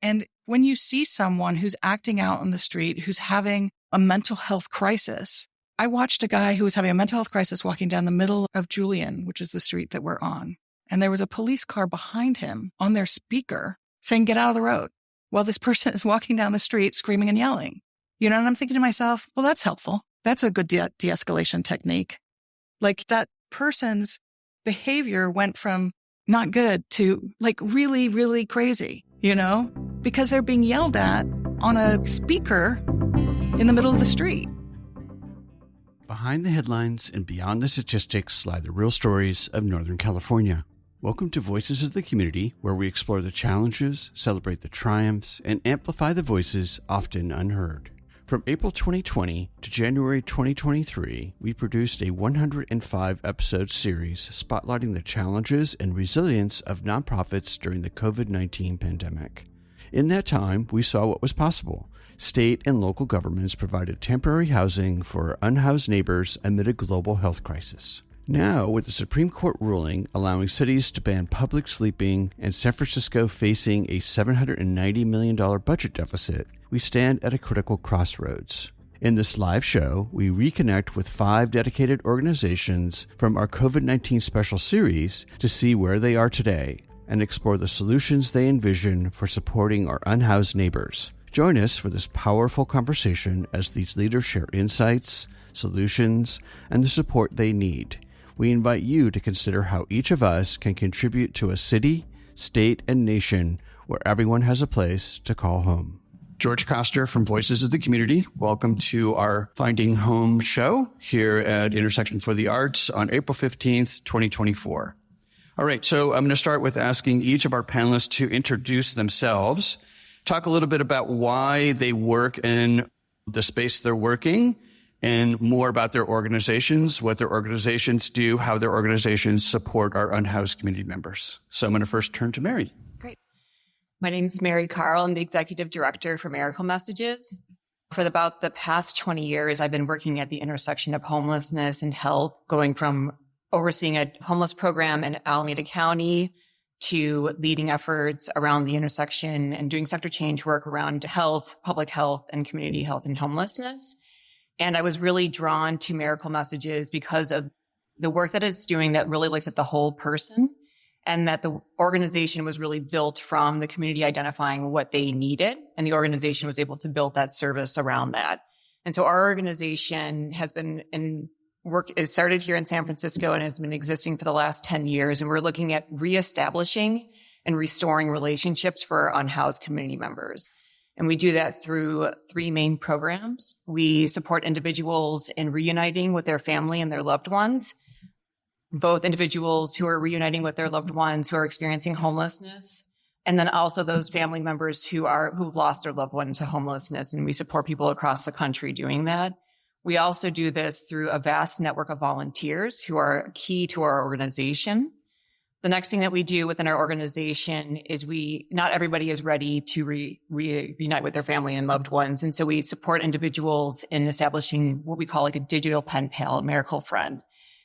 And when you see someone who's acting out on the street, who's having a mental health crisis, I watched a guy who was having a mental health crisis walking down the middle of Julian, which is the street that we're on. And there was a police car behind him on their speaker saying, get out of the road, while this person is walking down the street screaming and yelling. You know, and I'm thinking to myself, well, that's helpful. That's a good de-escalation technique. Like that person's behavior went from not good to like really, really crazy, you know, because they're being yelled at on a speaker in the middle of the street. Behind the headlines and beyond the statistics lie the real stories of Northern California. Welcome to Voices of the Community, where we explore the challenges, celebrate the triumphs, and amplify the voices often unheard. From April 2020 to January 2023, we produced a 105-episode series spotlighting the challenges and resilience of nonprofits during the COVID-19 pandemic. In that time, we saw what was possible. State and local governments provided temporary housing for unhoused neighbors amid a global health crisis. Now, with the Supreme Court ruling allowing cities to ban public sleeping and San Francisco facing a $790 million budget deficit, we stand at a critical crossroads. In this live show, we reconnect with 5 dedicated organizations from our COVID-19 special series to see where they are today and explore the solutions they envision for supporting our unhoused neighbors. Join us for this powerful conversation as these leaders share insights, solutions, and the support they need. We invite you to consider how each of us can contribute to a city, state, and nation where everyone has a place to call home. George Koster from Voices of the Community. Welcome to our Finding Home show here at Intersection for the Arts on April 15th, 2024. All right, so I'm going to start with asking each of our panelists to introduce themselves, talk a little bit about why they work in the space they're working, and more about their organizations, what their organizations do, how their organizations support our unhoused community members. So I'm going to first turn to Mary. Great. My name is Mary Carl. I'm the executive director for Miracle Messages. For about the past 20 years, I've been working at the intersection of homelessness and health, going from overseeing a homeless program in Alameda County to leading efforts around the intersection and doing sector change work around health, public health, and community health and homelessness. And I was really drawn to Miracle Messages because of the work that it's doing that really looks at the whole person, and that the organization was really built from the community identifying what they needed, and the organization was able to build that service around that. And so our organization has been in work, it started here in San Francisco and has been existing for the last 10 years. And we're looking at reestablishing and restoring relationships for our unhoused community members. And we do that through 3 main programs. We support individuals in reuniting with their family and their loved ones, both individuals who are reuniting with their loved ones who are experiencing homelessness, and then also those family members who've lost their loved ones to homelessness. And we support people across the country doing that. We also do this through a vast network of volunteers who are key to our organization. The next thing that we do within our organization is not everybody is ready to reunite with their family and loved ones. And so we support individuals in establishing what we call like a digital pen pal, a miracle friend.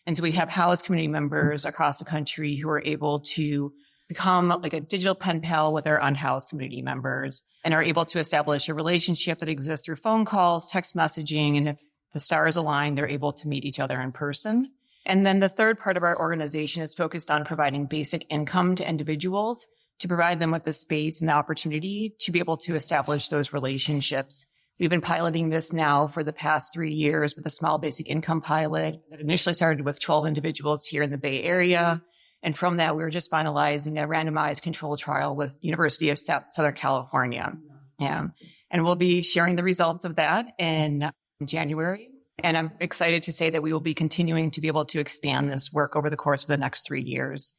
And so we have housed community members across the country who are able to become like a digital pen pal with our unhoused community members and are able to establish a relationship that exists through phone calls, text messaging, and if the stars align, they're able to meet each other in person. And then the third part of our organization is focused on providing basic income to individuals to provide them with the space and the opportunity to be able to establish those relationships. We've been piloting this now for the past 3 years with a small basic income pilot that initially started with 12 individuals here in the Bay Area. And from that, we were just finalizing a randomized control trial with University of Southern California. Yeah. And we'll be sharing the results of that in January. And I'm excited to say that we will be continuing to be able to expand this work over the course of the next 3 years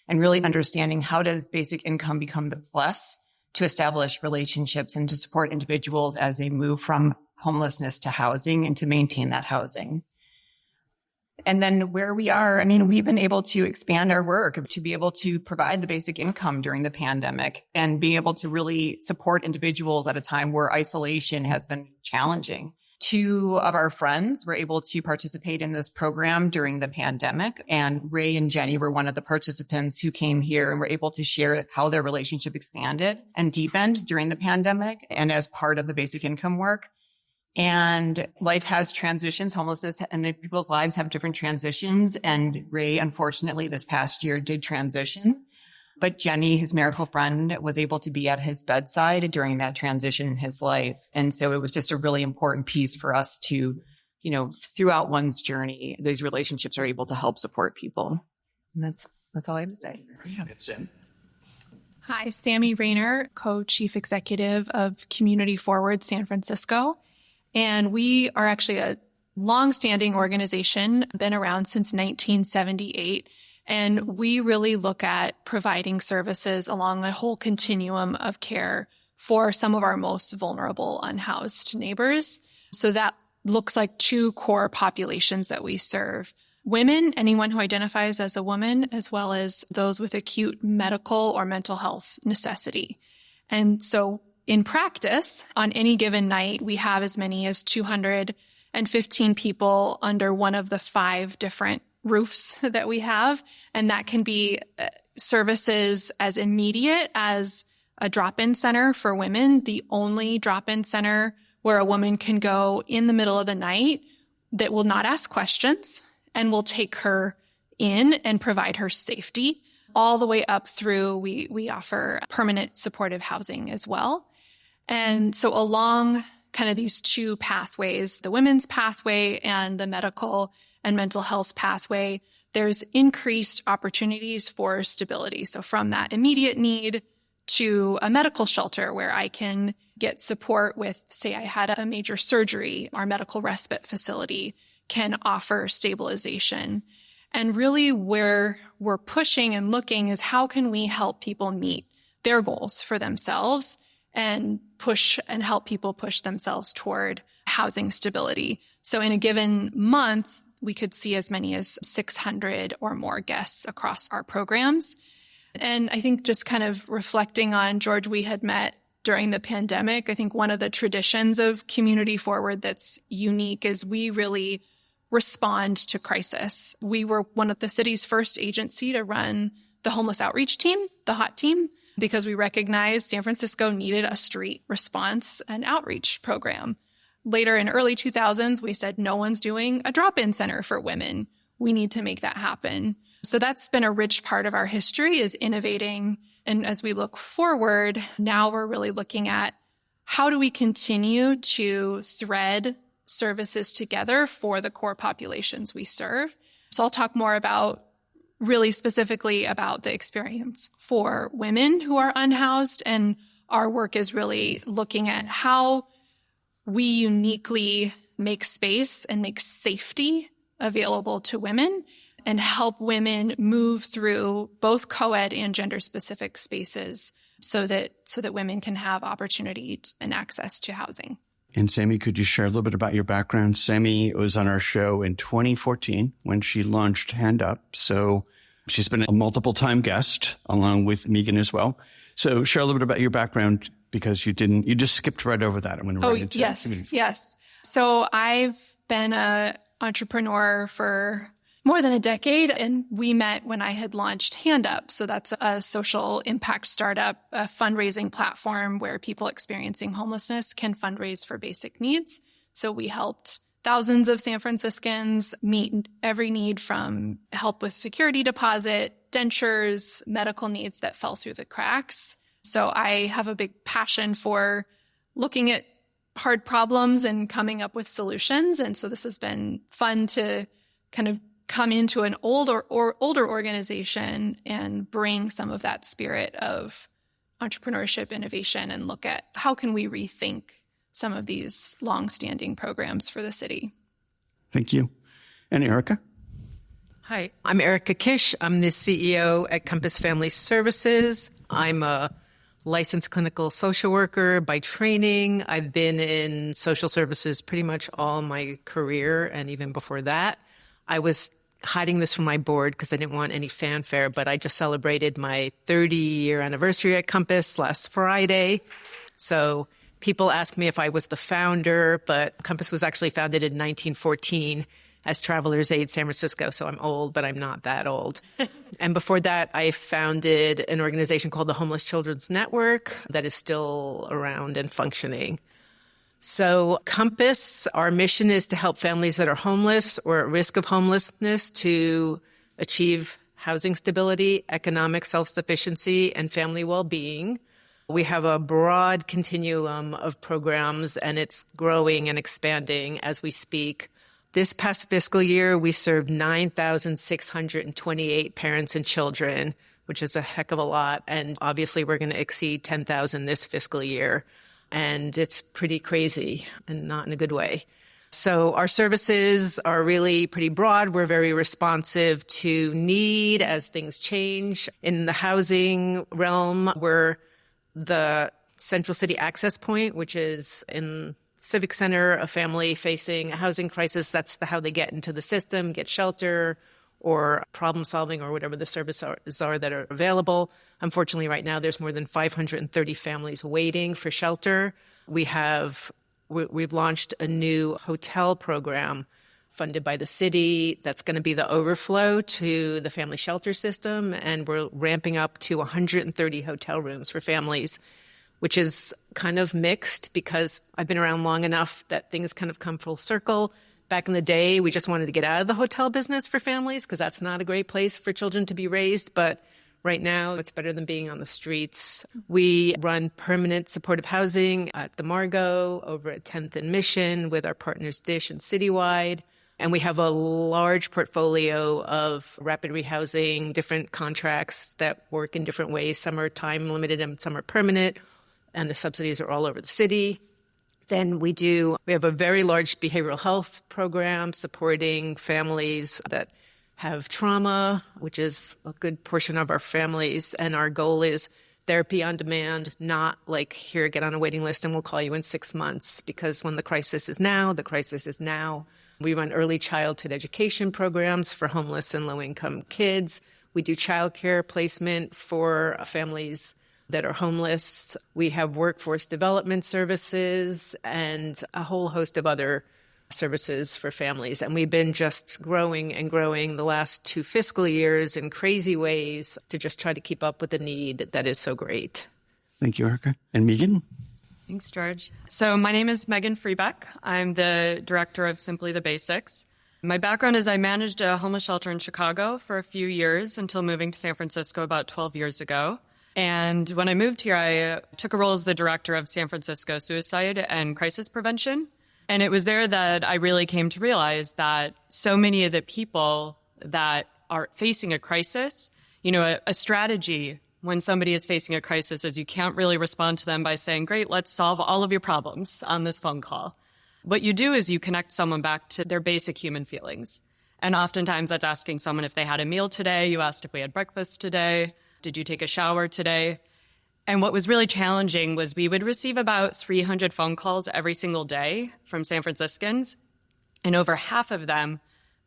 and really understanding how does basic income become the plus to establish relationships and to support individuals as they move from homelessness to housing and to maintain that housing. And then where we are, we've been able to expand our work to be able to provide the basic income during the pandemic and be able to really support individuals at a time where isolation has been challenging. Two of our friends were able to participate in this program during the pandemic. And Ray and Jenny were one of the participants who came here and were able to share how their relationship expanded and deepened during the pandemic and as part of the basic income work. And life has transitions, homelessness and people's lives have different transitions. And Ray, unfortunately, this past year did transition. But Jenny, his miracle friend, was able to be at his bedside during that transition in his life. And so it was just a really important piece for us to, throughout one's journey, these relationships are able to help support people. And that's all I have to say. It's in. Hi, Sammie Rayner, co-chief executive of Community Forward San Francisco. And we are actually a longstanding organization, been around since 1978. And we really look at providing services along a whole continuum of care for some of our most vulnerable unhoused neighbors. So that looks like two core populations that we serve. Women, anyone who identifies as a woman, as well as those with acute medical or mental health necessity. And so in practice, on any given night, we have as many as 215 people under one of the 5 different roofs that we have. And that can be services as immediate as a drop-in center for women, the only drop-in center where a woman can go in the middle of the night that will not ask questions and will take her in and provide her safety, all the way up through we offer permanent supportive housing as well. And so along kind of these two pathways, the women's pathway and the medical and mental health pathway, there's increased opportunities for stability. So from that immediate need to a medical shelter where I can get support with, say I had a major surgery, our medical respite facility can offer stabilization. And really where we're pushing and looking is how can we help people meet their goals for themselves and push and help people push themselves toward housing stability. So in a given month, we could see as many as 600 or more guests across our programs. And I think just kind of reflecting on George, we had met during the pandemic. I think one of the traditions of Community Forward that's unique is we really respond to crisis. We were one of the city's first agency to run the homeless outreach team, the HOT team, because we recognized San Francisco needed a street response and outreach program. Later in early 2000s, we said, no one's doing a drop-in center for women. We need to make that happen. So that's been a rich part of our history is innovating. And as we look forward, now we're really looking at how do we continue to thread services together for the core populations we serve. So I'll talk more about really specifically about the experience for women who are unhoused. And our work is really looking at how we uniquely make space and make safety available to women and help women move through both co-ed and gender-specific spaces so that women can have opportunity and access to housing. And Sammie, could you share a little bit about your background? Sammie was on our show in 2014 when she launched Hand Up. So she's been a multiple-time guest along with Meghan as well. So share a little bit about your background because you just skipped right over that. I'm going to into yes. So I've been an entrepreneur for more than a decade, and we met when I had launched Hand Up. So that's a social impact startup, a fundraising platform where people experiencing homelessness can fundraise for basic needs. So we helped thousands of San Franciscans meet every need from help with security deposit, dentures, medical needs that fell through the cracks. So I have a big passion for looking at hard problems and coming up with solutions. And so this has been fun to kind of come into an older organization and bring some of that spirit of entrepreneurship, innovation, and look at how can we rethink some of these longstanding programs for the city. Thank you. And Erica? Hi, I'm Erica Kisch. I'm the CEO at Compass Family Services. I'm a licensed clinical social worker by training. I've been in social services pretty much all my career, and even before that. I was hiding this from my board because I didn't want any fanfare, but I just celebrated my 30-year anniversary at Compass last Friday. So People ask me if I was the founder, but Compass was actually founded in 1914 as Travelers Aid San Francisco. So I'm old, but I'm not that old. And before that, I founded an organization called the Homeless Children's Network that is still around and functioning. So Compass, our mission is to help families that are homeless or at risk of homelessness to achieve housing stability, economic self-sufficiency, and family well-being. We have a broad continuum of programs, and it's growing and expanding as we speak. This past fiscal year, we served 9,628 parents and children, which is a heck of a lot. And obviously, we're going to exceed 10,000 this fiscal year. And it's pretty crazy and not in a good way. So our services are really pretty broad. We're very responsive to need as things change. In the housing realm, we're the Central City Access Point, which is in Civic Center, a family facing a housing crisis. That's how they get into the system, get shelter or problem solving or whatever the services are that are available. Unfortunately, right now, there's more than 530 families waiting for shelter. We've launched a new hotel program funded by the city that's going to be the overflow to the family shelter system. And we're ramping up to 130 hotel rooms for families, which is kind of mixed because I've been around long enough that things kind of come full circle. Back in the day, we just wanted to get out of the hotel business for families because that's not a great place for children to be raised. But right now, it's better than being on the streets. We run permanent supportive housing at the Margot over at 10th and Mission with our partners Dish and Citywide. And we have a large portfolio of rapid rehousing, different contracts that work in different ways. Some are time limited and some are permanent. And the subsidies are all over the city. Then we have a very large behavioral health program supporting families that have trauma, which is a good portion of our families. And our goal is therapy on demand, not like, here, get on a waiting list and we'll call you in 6 months. Because when the crisis is now, the crisis is now. We run early childhood education programs for homeless and low-income kids. We do childcare placement for families that are homeless. We have workforce development services and a whole host of other services for families. And we've been just growing and growing the last 2 fiscal years in crazy ways to just try to keep up with the need that is so great. Thank you, Erica. And Meghan? Thanks, George. So my name is Meghan Freebeck. I'm the director of Simply the Basics. My background is I managed a homeless shelter in Chicago for a few years until moving to San Francisco about 12 years ago. And when I moved here, I took a role as the director of San Francisco Suicide and Crisis Prevention. And it was there that I really came to realize that so many of the people that are facing a crisis, a strategy when somebody is facing a crisis is you can't really respond to them by saying, great, let's solve all of your problems on this phone call. What you do is you connect someone back to their basic human feelings. And oftentimes that's asking someone if they had a meal today. You asked if we had breakfast today. Did you take a shower today? And what was really challenging was we would receive about 300 phone calls every single day from San Franciscans, and over half of them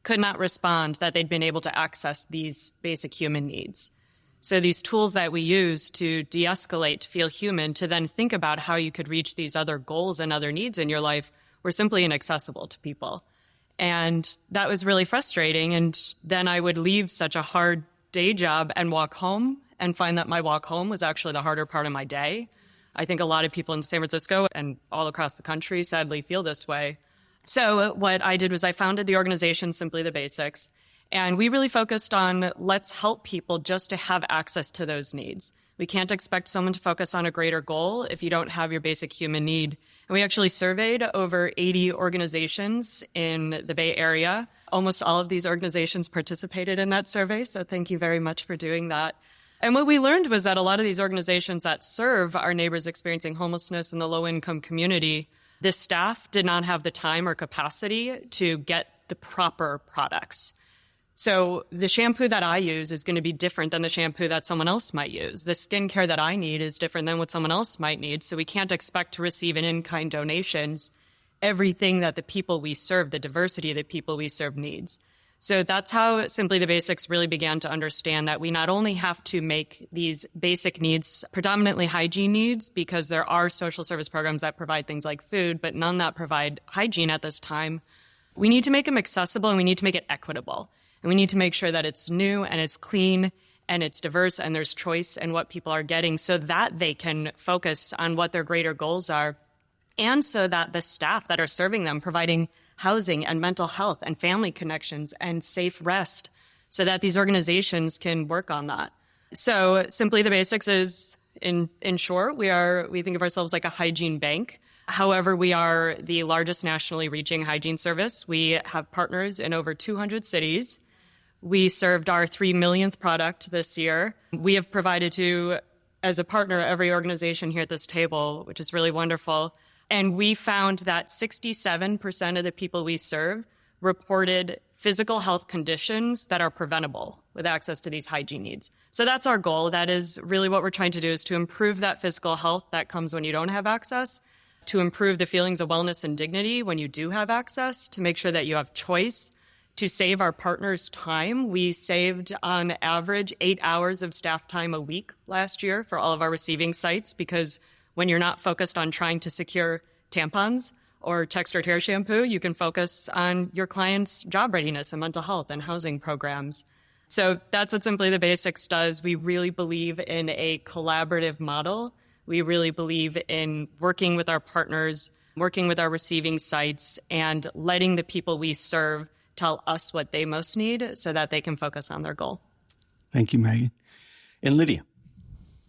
could not respond that they'd been able to access these basic human needs. So these tools that we use to de-escalate, to feel human, to then think about how you could reach these other goals and other needs in your life were simply inaccessible to people. And that was really frustrating. And then I would leave such a hard day job and walk home and find that my walk home was actually the harder part of my day. I think a lot of people in San Francisco and all across the country sadly feel this way. So what I did was I founded the organization Simply the Basics, and we really focused on let's help people just to have access to those needs. We can't expect someone to focus on a greater goal if you don't have your basic human need. And we actually surveyed over 80 organizations in the Bay Area. Almost all of these organizations participated in that survey, so thank you very much for doing that. And what we learned was that a lot of these organizations that serve our neighbors experiencing homelessness in the low-income community, this staff did not have the time or capacity to get the proper products. So the shampoo that I use is going to be different than the shampoo that someone else might use. The skincare that I need is different than what someone else might need. So we can't expect to receive in in-kind donations everything that the people we serve, the diversity that people we serve needs. So that's how Simply the Basics really began to understand that we not only have to make these basic needs, predominantly hygiene needs, because there are social service programs that provide things like food, but none that provide hygiene at this time. We need to make them accessible and we need to make it equitable. And we need to make sure that it's new and it's clean and it's diverse and there's choice in what people are getting so that they can focus on what their greater goals are. And so that the staff that are serving them, providing housing and mental health and family connections and safe rest so that these organizations can work on that. So Simply the Basics is, in short, we think of ourselves like a hygiene bank. However, we are the largest nationally reaching hygiene service. We have partners in over 200 cities. We served our 3 millionth product this year. We have provided to, as a partner, every organization here at this table, which is really wonderful. And we found that 67% of the people we serve reported physical health conditions that are preventable with access to these hygiene needs. So that's our goal. That is really what we're trying to do, is to improve that physical health that comes when you don't have access, to improve the feelings of wellness and dignity when you do have access, to make sure that you have choice, to save our partners time. We saved on average 8 hours of staff time a week last year for all of our receiving sites, because when you're not focused on trying to secure tampons or textured hair shampoo, you can focus on your client's job readiness and mental health and housing programs. So that's what Simply the Basics does. We really believe in a collaborative model. We really believe in working with our partners, working with our receiving sites, and letting the people we serve tell us what they most need so that they can focus on their goal. Thank you, Meghan. And Lydia.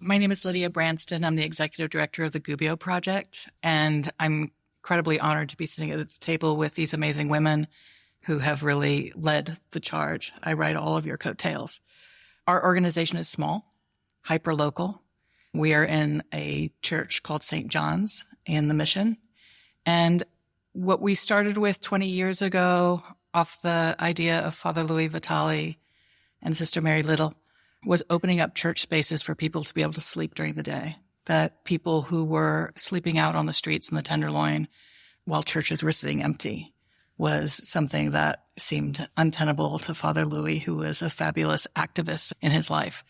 My name is Lydia Bransten. I'm the executive director of the Gubbio project, and I'm incredibly honored to be sitting at the table with these amazing women who have really led the charge. I ride all of your coattails. Our organization is small, hyper-local. We are in a church called St. John's in the Mission. And what we started with 20 years ago, off the idea of Father Louis Vitale and Sister Mary Little, was opening up church spaces for people to be able to sleep during the day. That people who were sleeping out on the streets in the Tenderloin while churches were sitting empty was something that seemed untenable to Father Louis, who was a fabulous activist in his life.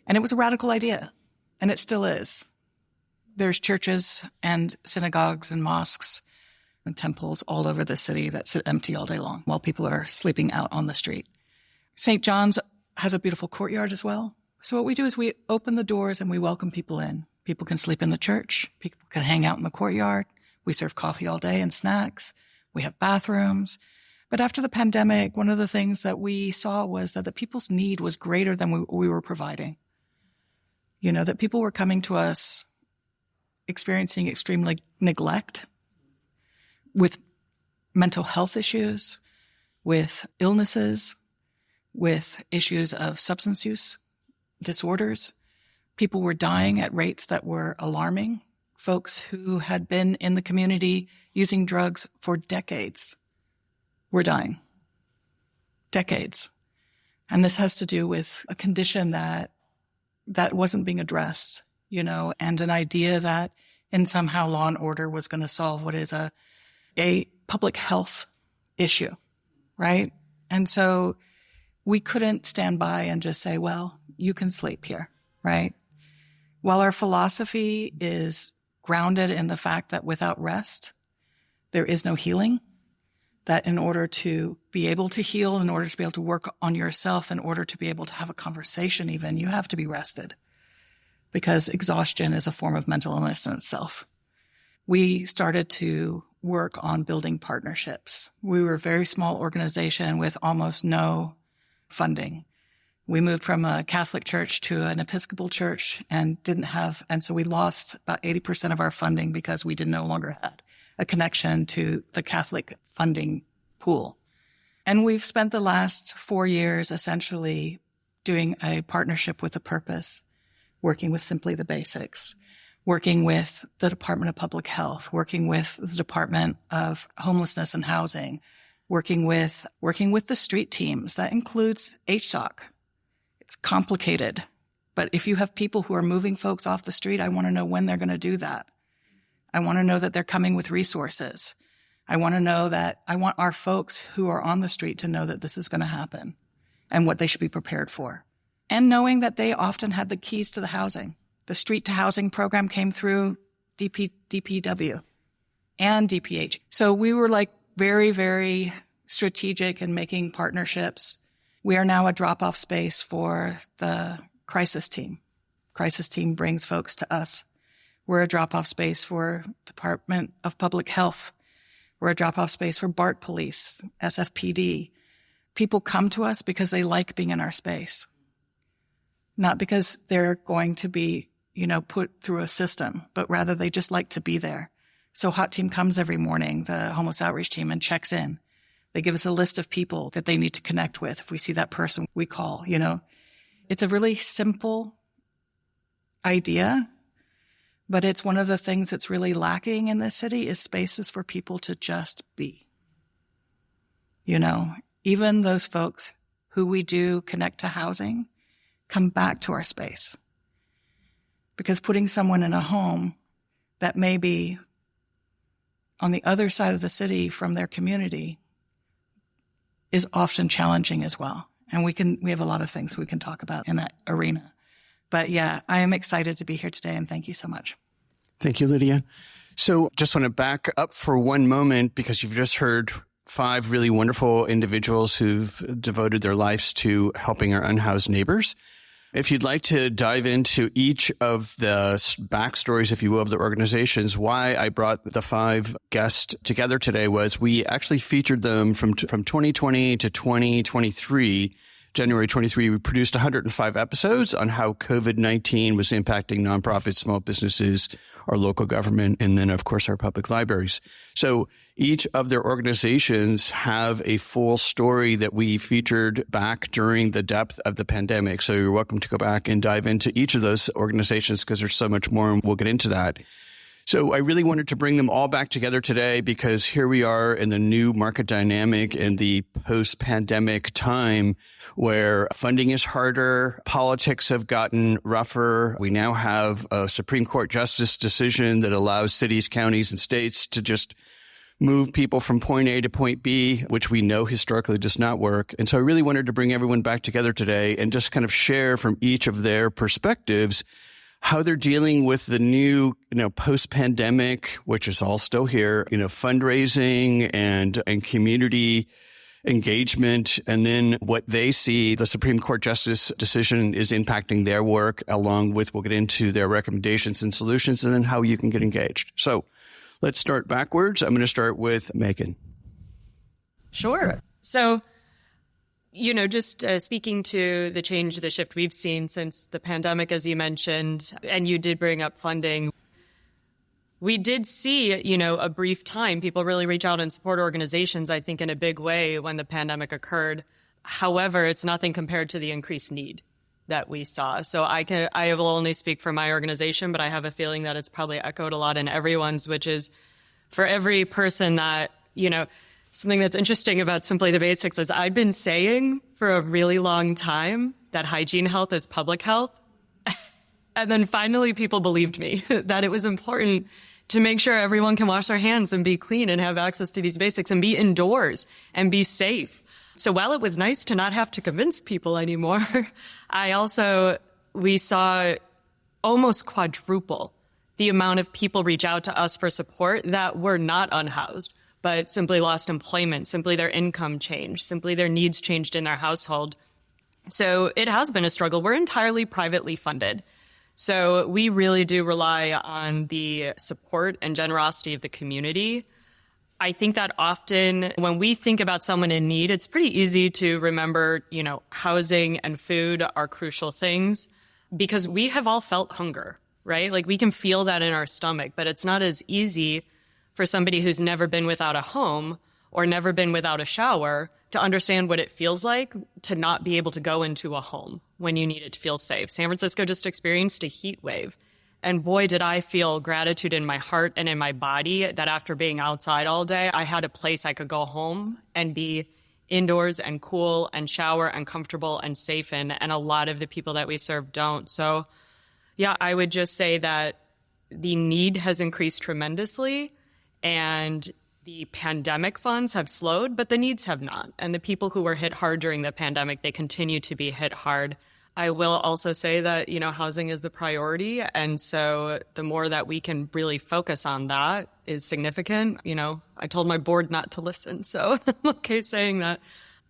And it was a radical idea, and it still is. There's churches and synagogues and mosques and temples all over the city that sit empty all day long while people are sleeping out on the street. St. John's has a beautiful courtyard as well. So what we do is we open the doors and we welcome people in. People can sleep in the church. People can hang out in the courtyard. We serve coffee all day and snacks. We have bathrooms. But after the pandemic, one of the things that we saw was that the people's need was greater than we were providing. You know, that people were coming to us experiencing extreme neglect, with mental health issues, with illnesses, with issues of substance use disorders. People were dying at rates that were alarming. Folks who had been in the community using drugs for decades were dying. Decades. And this has to do with a condition that wasn't being addressed, you know, and an idea that in somehow law and order was going to solve what is a public health issue, right? And so we couldn't stand by and just say, well, you can sleep here, right? While our philosophy is grounded in the fact that without rest, there is no healing, that in order to be able to heal, in order to be able to work on yourself, in order to be able to have a conversation even, you have to be rested, because exhaustion is a form of mental illness in itself. We started to work on building partnerships. We were a very small organization with almost no funding. We moved from a Catholic church to an Episcopal church and so we lost about 80% of our funding because we no longer had a connection to the Catholic funding pool. And we've spent the last 4 years essentially doing a partnership with a purpose, working with Simply the Basics, working with the Department of Public Health, working with the Department of Homelessness and Housing, working with the street teams. That includes HSOC. It's complicated, but if you have people who are moving folks off the street, I want to know when they're going to do that. I want to know that they're coming with resources. I want our folks who are on the street to know that this is going to happen and what they should be prepared for. And knowing that they often had the keys to the housing. The street to housing program came through DPW and DPH. So we were like very, very strategic in making partnerships. We are now a drop-off space for the crisis team. Crisis team brings folks to us. We're a drop-off space for Department of Public Health. We're a drop-off space for BART Police, SFPD. People come to us because they like being in our space, not because they're going to be, put through a system, but rather they just like to be there. So Hot Team comes every morning, the homeless outreach team, and checks in. They give us a list of people that they need to connect with. If we see that person, we call, It's a really simple idea, but it's one of the things that's really lacking in this city is spaces for people to just be. Even those folks who we do connect to housing come back to our space. Because putting someone in a home that may be on the other side of the city from their community is often challenging as well. And we have a lot of things we can talk about in that arena. But yeah, I am excited to be here today, and thank you so much. Thank you, Lydia. So just want to back up for one moment because you've just heard 5 really wonderful individuals who've devoted their lives to helping our unhoused neighbors. If you'd like to dive into each of the backstories, if you will, of the organizations, why I brought the 5 guests together today was we actually featured them from 2020 to 2023. January 23, we produced 105 episodes on how COVID-19 was impacting nonprofits, small businesses, our local government, and then, of course, our public libraries. So each of their organizations have a full story that we featured back during the depth of the pandemic. So you're welcome to go back and dive into each of those organizations because there's so much more, and we'll get into that. So I really wanted to bring them all back together today because here we are in the new market dynamic in the post-pandemic time where funding is harder, politics have gotten rougher. We now have a Supreme Court justice decision that allows cities, counties, and states to just move people from point A to point B, which we know historically does not work. And so I really wanted to bring everyone back together today and just kind of share from each of their perspectives how they're dealing with the new, post-pandemic, which is all still here, fundraising and community engagement, and then what they see the Supreme Court justice decision is impacting their work, along with, we'll get into their recommendations and solutions, and then how you can get engaged. So let's start backwards. I'm going to start with Meghan. Sure. So, just speaking to the change, the shift we've seen since the pandemic, as you mentioned, and you did bring up funding, we did see, a brief time, people really reach out and support organizations, I think, in a big way when the pandemic occurred. However, it's nothing compared to the increased need that we saw. So I will only speak for my organization, but I have a feeling that it's probably echoed a lot in everyone's, which is for every person that, something that's interesting about Simply the Basics is I've been saying for a really long time that hygiene health is public health. And then finally people believed me that it was important to make sure everyone can wash their hands and be clean and have access to these basics and be indoors and be safe. So while it was nice to not have to convince people anymore, we saw almost quadruple the amount of people reach out to us for support that were not unhoused, but simply lost employment, simply their income changed, simply their needs changed in their household. So it has been a struggle. We're entirely privately funded. So we really do rely on the support and generosity of the community. I think that often when we think about someone in need, it's pretty easy to remember, housing and food are crucial things because we have all felt hunger, right? Like we can feel that in our stomach, but it's not as easy for somebody who's never been without a home or never been without a shower to understand what it feels like to not be able to go into a home when you need it to feel safe. San Francisco just experienced a heat wave. And boy, did I feel gratitude in my heart and in my body that after being outside all day, I had a place I could go home and be indoors and cool and shower and comfortable and safe in. And a lot of the people that we serve don't. So yeah, I would just say that the need has increased tremendously. And the pandemic funds have slowed, but the needs have not. And the people who were hit hard during the pandemic, they continue to be hit hard. I will also say that, housing is the priority. And so the more that we can really focus on that is significant. I told my board not to listen, so I'm okay saying that.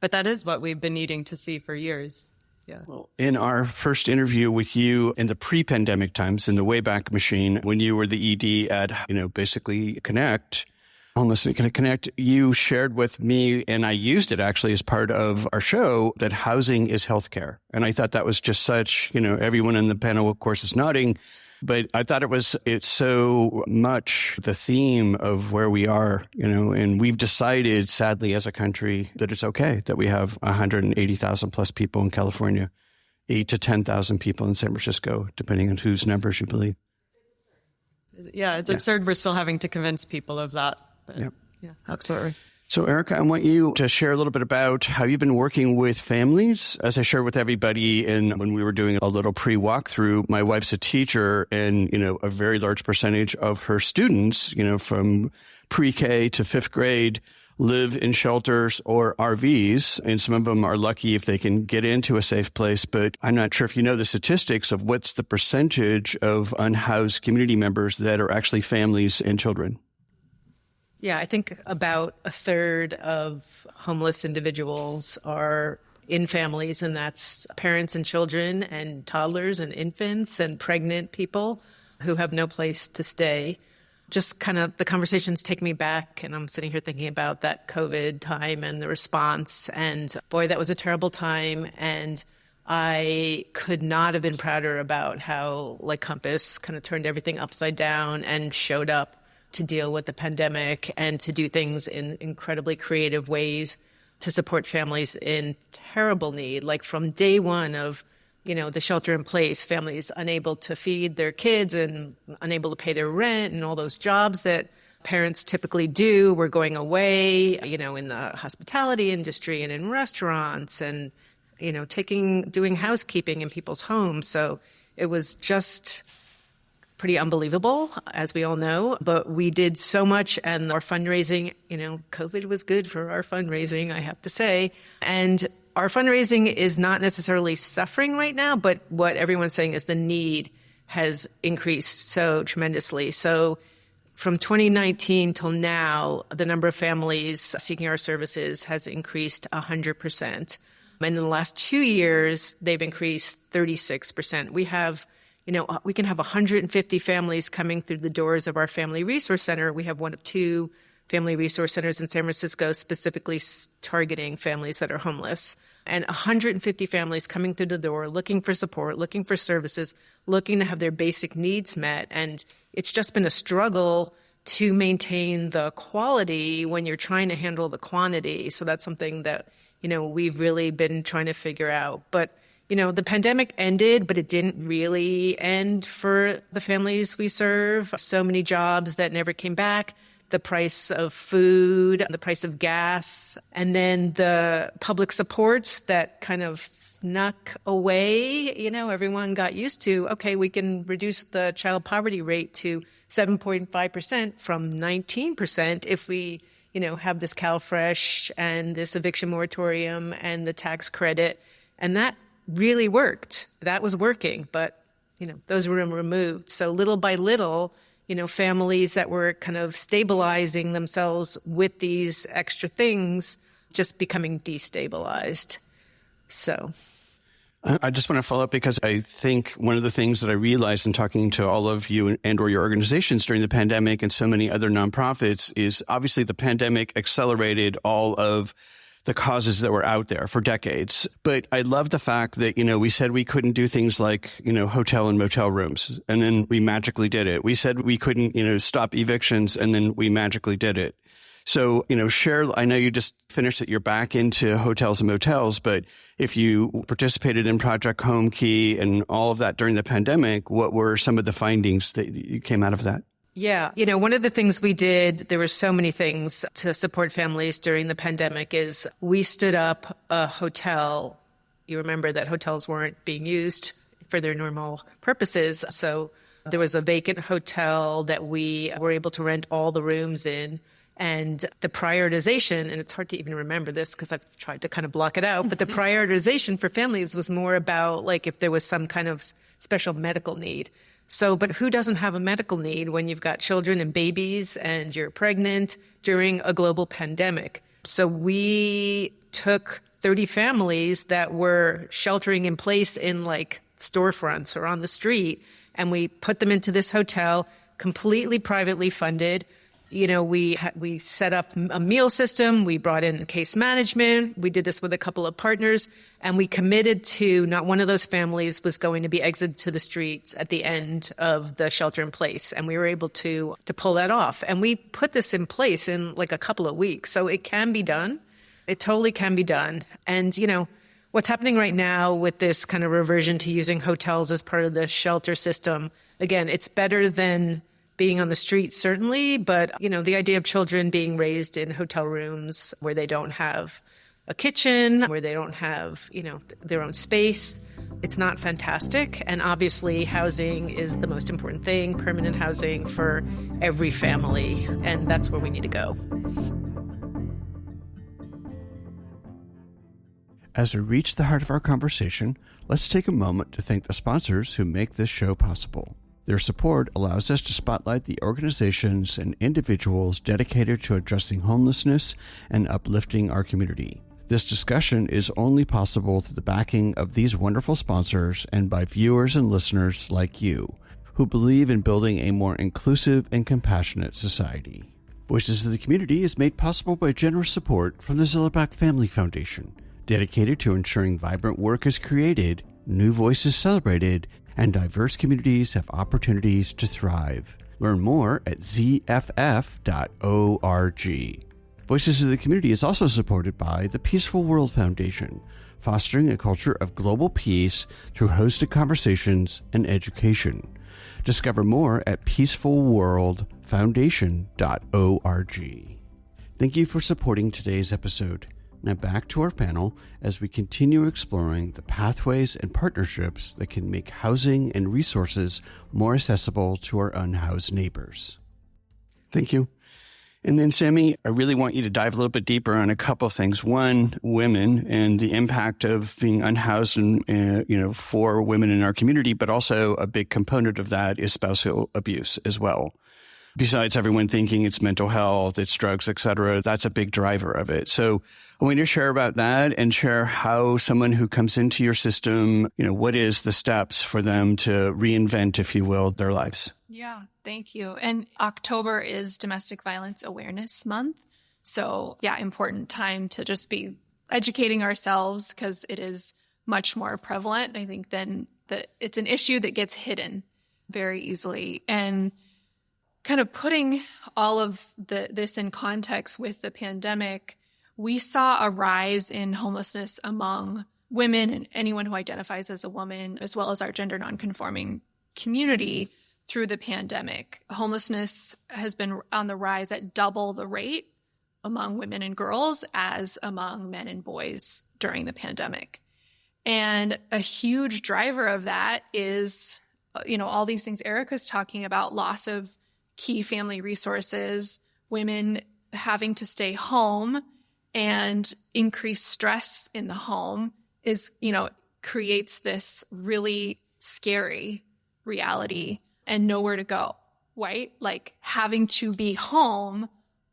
But that is what we've been needing to see for years. Yeah. Well, in our first interview with you in the pre-pandemic times, in the Wayback Machine, when you were the ED at, basically Connect, Homelessness Connect, you shared with me, and I used it actually as part of our show, that housing is healthcare. And I thought that was just such, everyone in the panel, of course, is nodding, but I thought it's so much the theme of where we are, and we've decided, sadly, as a country, that it's okay that we have 180,000 plus people in California, 8 to 10,000 people in San Francisco, depending on whose numbers you believe. Yeah, it's absurd. We're still having to convince people of that. But Yep. Yeah, absolutely. So, Erica, I want you to share a little bit about how you've been working with families. As I shared with everybody when we were doing a little pre-walkthrough, my wife's a teacher, and, a very large percentage of her students, from pre-K to fifth grade, live in shelters or RVs, and some of them are lucky if they can get into a safe place. But I'm not sure if you know the statistics of what's the percentage of unhoused community members that are actually families and children. Yeah, I think about a third of homeless individuals are in families, and that's parents and children and toddlers and infants and pregnant people who have no place to stay. Just kind of the conversations take me back, and I'm sitting here thinking about that COVID time and the response. And boy, that was a terrible time. And I could not have been prouder about how Compass kind of turned everything upside down and showed up to deal with the pandemic and to do things in incredibly creative ways to support families in terrible need. Like from day one of, the shelter in place, families unable to feed their kids and unable to pay their rent, and all those jobs that parents typically do were going away, in the hospitality industry and in restaurants and, doing housekeeping in people's homes. So it was just pretty unbelievable, as we all know, but we did so much, and our fundraising, COVID was good for our fundraising, I have to say. And our fundraising is not necessarily suffering right now, but what everyone's saying is the need has increased so tremendously. So from 2019 till now, the number of families seeking our services has increased 100%. And in the last 2 years, they've increased 36%. We can have 150 families coming through the doors of our Family Resource Center. We have one of 2 Family Resource Centers in San Francisco specifically targeting families that are homeless. And 150 families coming through the door, looking for support, looking for services, looking to have their basic needs met. And it's just been a struggle to maintain the quality when you're trying to handle the quantity. So that's something that, we've really been trying to figure out. But the pandemic ended, but it didn't really end for the families we serve. So many jobs that never came back, the price of food, the price of gas, and then the public supports that kind of snuck away. Everyone got used to, okay, we can reduce the child poverty rate to 7.5% from 19% if we, have this CalFresh and this eviction moratorium and the tax credit. And that really worked. That was working, but, those were removed. So little by little, families that were kind of stabilizing themselves with these extra things just becoming destabilized. So I just want to follow up because I think one of the things that I realized in talking to all of you and or your organizations during the pandemic and so many other nonprofits is obviously the pandemic accelerated all of the causes that were out there for decades. But I love the fact that, we said we couldn't do things like, hotel and motel rooms, and then we magically did it. We said we couldn't, stop evictions, and then we magically did it. So, share, I know you just finished that you're back into hotels and motels, but if you participated in Project Home Key and all of that during the pandemic, what were some of the findings that you came out of that? Yeah. One of the things we did, there were so many things to support families during the pandemic, is we stood up a hotel. You remember that hotels weren't being used for their normal purposes. So there was a vacant hotel that we were able to rent all the rooms in. And the prioritization, and it's hard to even remember this because I've tried to kind of block it out, but the prioritization for families was more about like if there was some kind of special medical need. So, but who doesn't have a medical need when you've got children and babies and you're pregnant during a global pandemic? So we took 30 families that were sheltering in place in like storefronts or on the street, and we put them into this hotel, completely privately funded. You know, we set up a meal system. We brought in case management. We did this with a couple of partners, and we committed to not one of those families was going to be exited to the streets at the end of the shelter in place. And we were able to pull that off. And we put this in place in like a couple of weeks. So it can be done. It totally can be done. And, you know, what's happening right now with this kind of reversion to using hotels as part of the shelter system, again, it's better than being on the street, certainly, but, you know, the idea of children being raised in hotel rooms where they don't have a kitchen, where they don't have, you know, their own space, it's not fantastic. And obviously, housing is the most important thing, permanent housing for every family, and that's where we need to go. As we reach the heart of our conversation, let's take a moment to thank the sponsors who make this show possible. Their support allows us to spotlight the organizations and individuals dedicated to addressing homelessness and uplifting our community. This discussion is only possible through the backing of these wonderful sponsors and by viewers and listeners like you, who believe in building a more inclusive and compassionate society. Voices of the Community is made possible by generous support from the Zillerbach Family Foundation, dedicated to ensuring vibrant work is created, new voices celebrated, and diverse communities have opportunities to thrive. Learn more at zff.org. Voices of the Community is also supported by the Peaceful World Foundation, fostering a culture of global peace through hosted conversations and education. Discover more at peacefulworldfoundation.org. Thank you for supporting today's episode. Now back to our panel as we continue exploring the pathways and partnerships that can make housing and resources more accessible to our unhoused neighbors. Thank you. And then, Sammie, I really want you to dive a little bit deeper on a couple of things. One, women and the impact of being unhoused and, for women in our community, but also a big component of that is spousal abuse as well. Besides everyone thinking it's mental health, it's drugs, et cetera, that's a big driver of it. So I want you to share about that and share how someone who comes into your system, what is the steps for them to reinvent, if you will, their lives? Yeah, thank you. And October is Domestic Violence Awareness Month. So yeah, important time to just be educating ourselves because it is much more prevalent, I think, than that. It's an issue that gets hidden very easily. And kind of putting all of this in context with the pandemic, we saw a rise in homelessness among women and anyone who identifies as a woman, as well as our gender nonconforming community through the pandemic. Homelessness has been on the rise at double the rate among women and girls as among men and boys during the pandemic. And a huge driver of that is, all these things Erica's talking about, loss of key family resources, women having to stay home, and increased stress in the home is, creates this really scary reality and nowhere to go, right? Like having to be home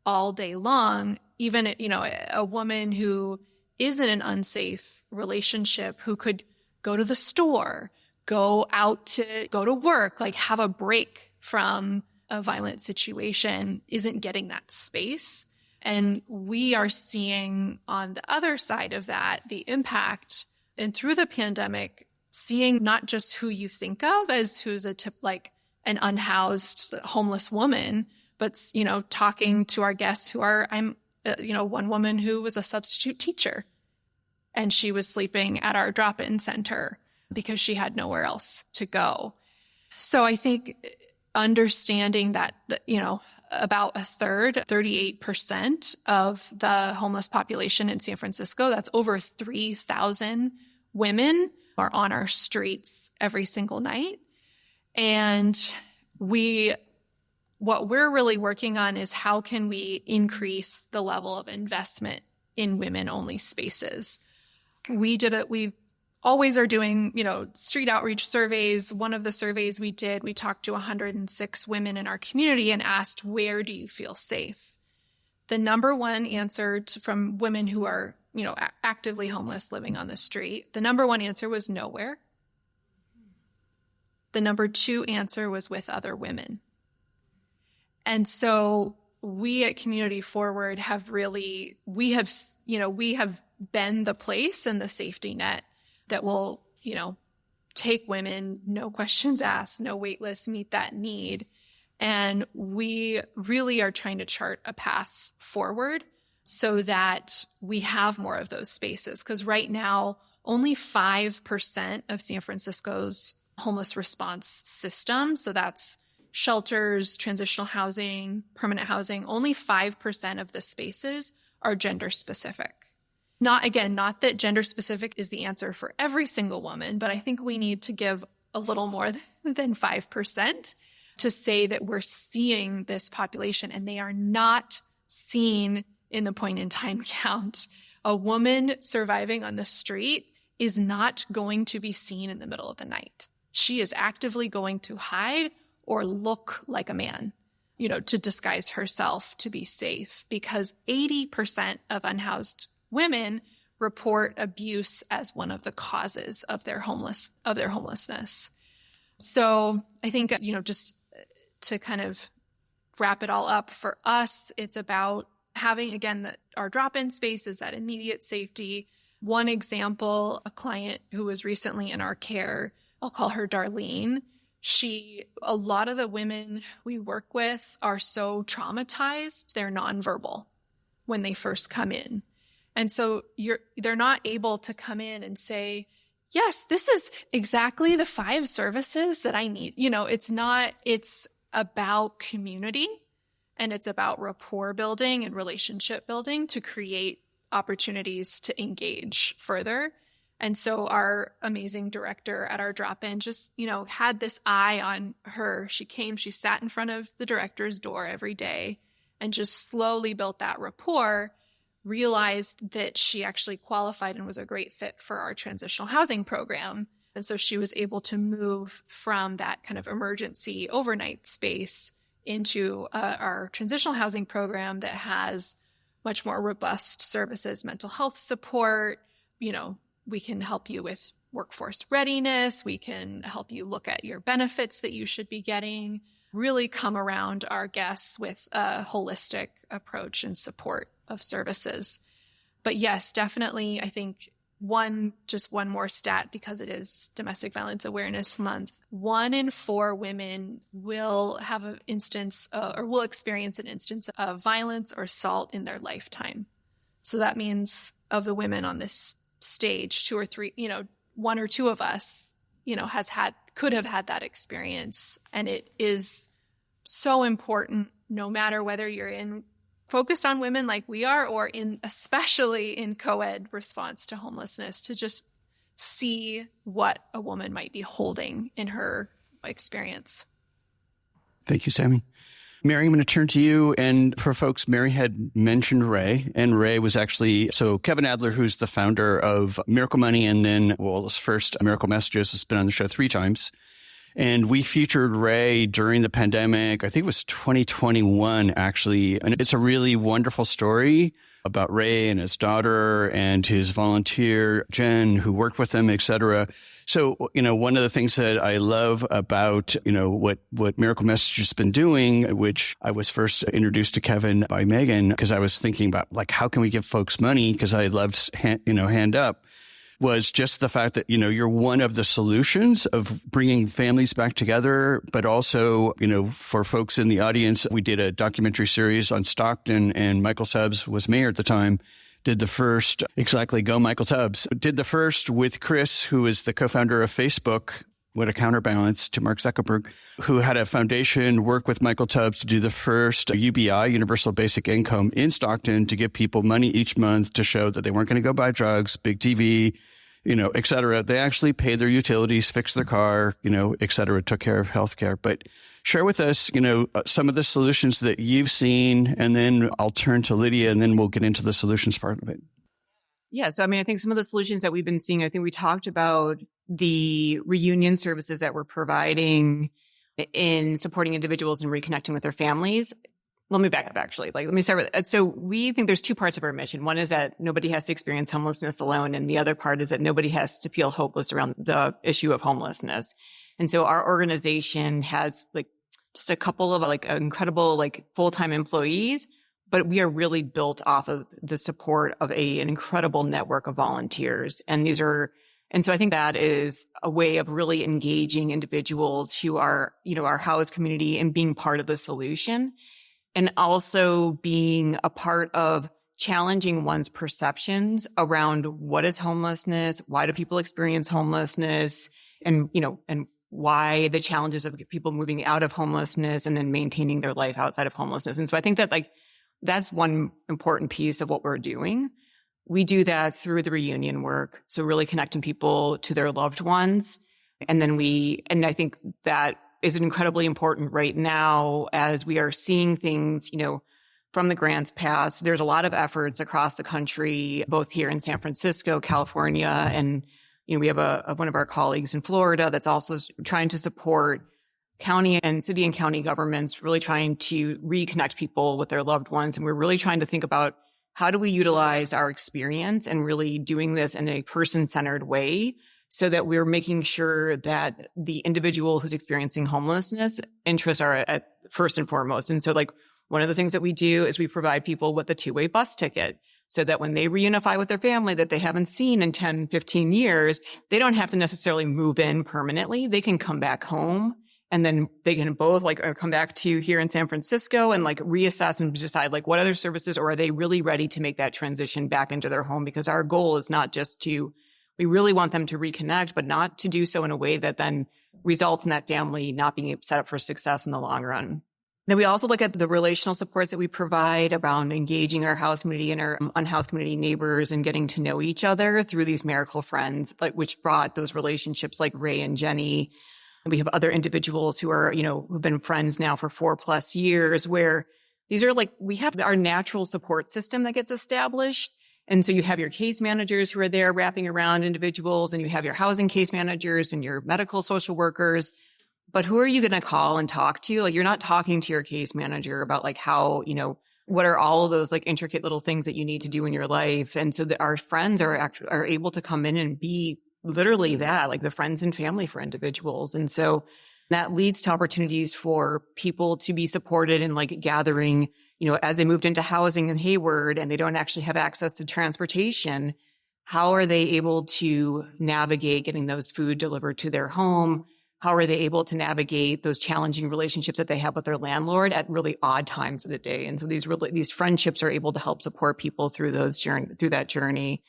all day long, even, a woman who is in an unsafe relationship who could go to the store, go to work, like have a break from a violent situation isn't getting that space. And we are seeing on the other side of that, the impact, and through the pandemic, seeing not just who you think of as who's like an unhoused homeless woman, but, talking to our guests who are, one woman who was a substitute teacher and she was sleeping at our drop-in center because she had nowhere else to go. So I think understanding that, about a third, 38% of the homeless population in San Francisco, that's over 3,000 women, are on our streets every single night. And we what we're really working on is how can we increase the level of investment in women-only spaces. We always are doing, street outreach surveys. One of the surveys we did, we talked to 106 women in our community and asked, where do you feel safe? The number one answer from women who are, actively homeless living on the street, the number one answer was nowhere. The number two answer was with other women. And so we at Community Forward have really, we have been the place and the safety net that will, take women, no questions asked, no wait list, meet that need. And we really are trying to chart a path forward so that we have more of those spaces. Because right now, only 5% of San Francisco's homeless response system, so that's shelters, transitional housing, permanent housing, only 5% of the spaces are gender specific. Not that gender specific is the answer for every single woman, but I think we need to give a little more than 5% to say that we're seeing this population and they are not seen in the point in time count. A woman surviving on the street is not going to be seen in the middle of the night. She is actively going to hide or look like a man, to disguise herself to be safe, because 80% of unhoused women report abuse as one of the causes of their homelessness. So I think, just to kind of wrap it all up, for us, it's about having, again, our drop-in space is that immediate safety. One example, a client who was recently in our care, I'll call her Darlene. A lot of the women we work with are so traumatized, they're nonverbal when they first come in. And so they're not able to come in and say, yes, this is exactly the 5 services that I need. It's about community and it's about rapport building and relationship building to create opportunities to engage further. And so our amazing director at our drop-in just, had this eye on her. She sat in front of the director's door every day and just slowly built that rapport, realized that she actually qualified and was a great fit for our transitional housing program. And so she was able to move from that kind of emergency overnight space into our transitional housing program that has much more robust services, mental health support. We can help you with workforce readiness. We can help you look at your benefits that you should be getting, really come around our guests with a holistic approach and support of services. But yes, definitely, I think one more stat, because it is Domestic Violence Awareness Month. 1 in 4 women will have an instance or will experience an instance of violence or assault in their lifetime. So that means of the women on this stage, 2 or 3, 1 or 2 of us, could have had that experience. And it is so important, no matter whether you're focused on women like we are, or especially in co-ed response to homelessness, to just see what a woman might be holding in her experience. Thank you, Sammie. Mary, I'm going to turn to you. And for folks, Mary had mentioned Ray, and Ray was actually, Kevin Adler, who's the founder of Miracle Money, and then, his first Miracle Messages, has been on the show 3 times. And we featured Ray during the pandemic. I think it was 2021, actually. And it's a really wonderful story about Ray and his daughter and his volunteer, Jen, who worked with him, et cetera. So, one of the things that I love about, what Miracle Message has been doing, which I was first introduced to Kevin by Meghan, because I was thinking about, how can we give folks money? Because I loved, hand up. Was just the fact that, you're one of the solutions of bringing families back together, but also, for folks in the audience, we did a documentary series on Stockton, and Michael Tubbs was mayor at the time, did the first, exactly, go Michael Tubbs, did the first with Chris, who is the co-founder of Facebook. What a counterbalance to Mark Zuckerberg, who had a foundation work with Michael Tubbs to do the first UBI, Universal Basic Income, in Stockton to give people money each month to show that they weren't going to go buy drugs, big TV, et cetera. They actually paid their utilities, fixed their car, et cetera, took care of healthcare. But share with us, some of the solutions that you've seen, and then I'll turn to Lydia, and then we'll get into the solutions part of it. Yeah. So, I think some of the solutions that we've been seeing, I think we talked about the reunion services that we're providing in supporting individuals and reconnecting with their families. Let me back up, actually. Let me start with, so we think there's two parts of our mission. One is that nobody has to experience homelessness alone. And the other part is that nobody has to feel hopeless around the issue of homelessness. And so our organization has just a couple of incredible full-time employees, but we are really built off of the support of an incredible network of volunteers. And so I think that is a way of really engaging individuals who are, our housed community and being part of the solution, and also being a part of challenging one's perceptions around what is homelessness, why do people experience homelessness, and why the challenges of people moving out of homelessness and then maintaining their life outside of homelessness. And so I think that that's one important piece of what we're doing. We do that through the reunion work. So really connecting people to their loved ones. And I think that is incredibly important right now as we are seeing things, from the grants passed. There's a lot of efforts across the country, both here in San Francisco, California, and, we have one of our colleagues in Florida that's also trying to support county and city and county governments, really trying to reconnect people with their loved ones. And we're really trying to think about how do we utilize our experience and really doing this in a person-centered way so that we're making sure that the individual who's experiencing homelessness interests are at first and foremost. And so one of the things that we do is we provide people with a two-way bus ticket so that when they reunify with their family that they haven't seen in 10, 15 years, they don't have to necessarily move in permanently. They can come back home. And then they can both come back to here in San Francisco and reassess and decide what other services, or are they really ready to make that transition back into their home? Because our goal is not just we really want them to reconnect, but not to do so in a way that then results in that family not being set up for success in the long run. Then we also look at the relational supports that we provide around engaging our housed community and our unhoused community neighbors and getting to know each other through these miracle friends, which brought those relationships like Ray and Jenny. We have other individuals who are, who've been friends now for 4+ years, where these are we have our natural support system that gets established. And so you have your case managers who are there wrapping around individuals, and you have your housing case managers and your medical social workers. But who are you going to call and talk to? You're not talking to your case manager about how, what are all of those intricate little things that you need to do in your life. And so our friends are able to come in and be literally that, the friends and family for individuals. And so that leads to opportunities for people to be supported in gathering, as they moved into housing in Hayward and they don't actually have access to transportation, how are they able to navigate getting those food delivered to their home? How are they able to navigate those challenging relationships that they have with their landlord at really odd times of the day? And so these friendships are able to help support people through that journey.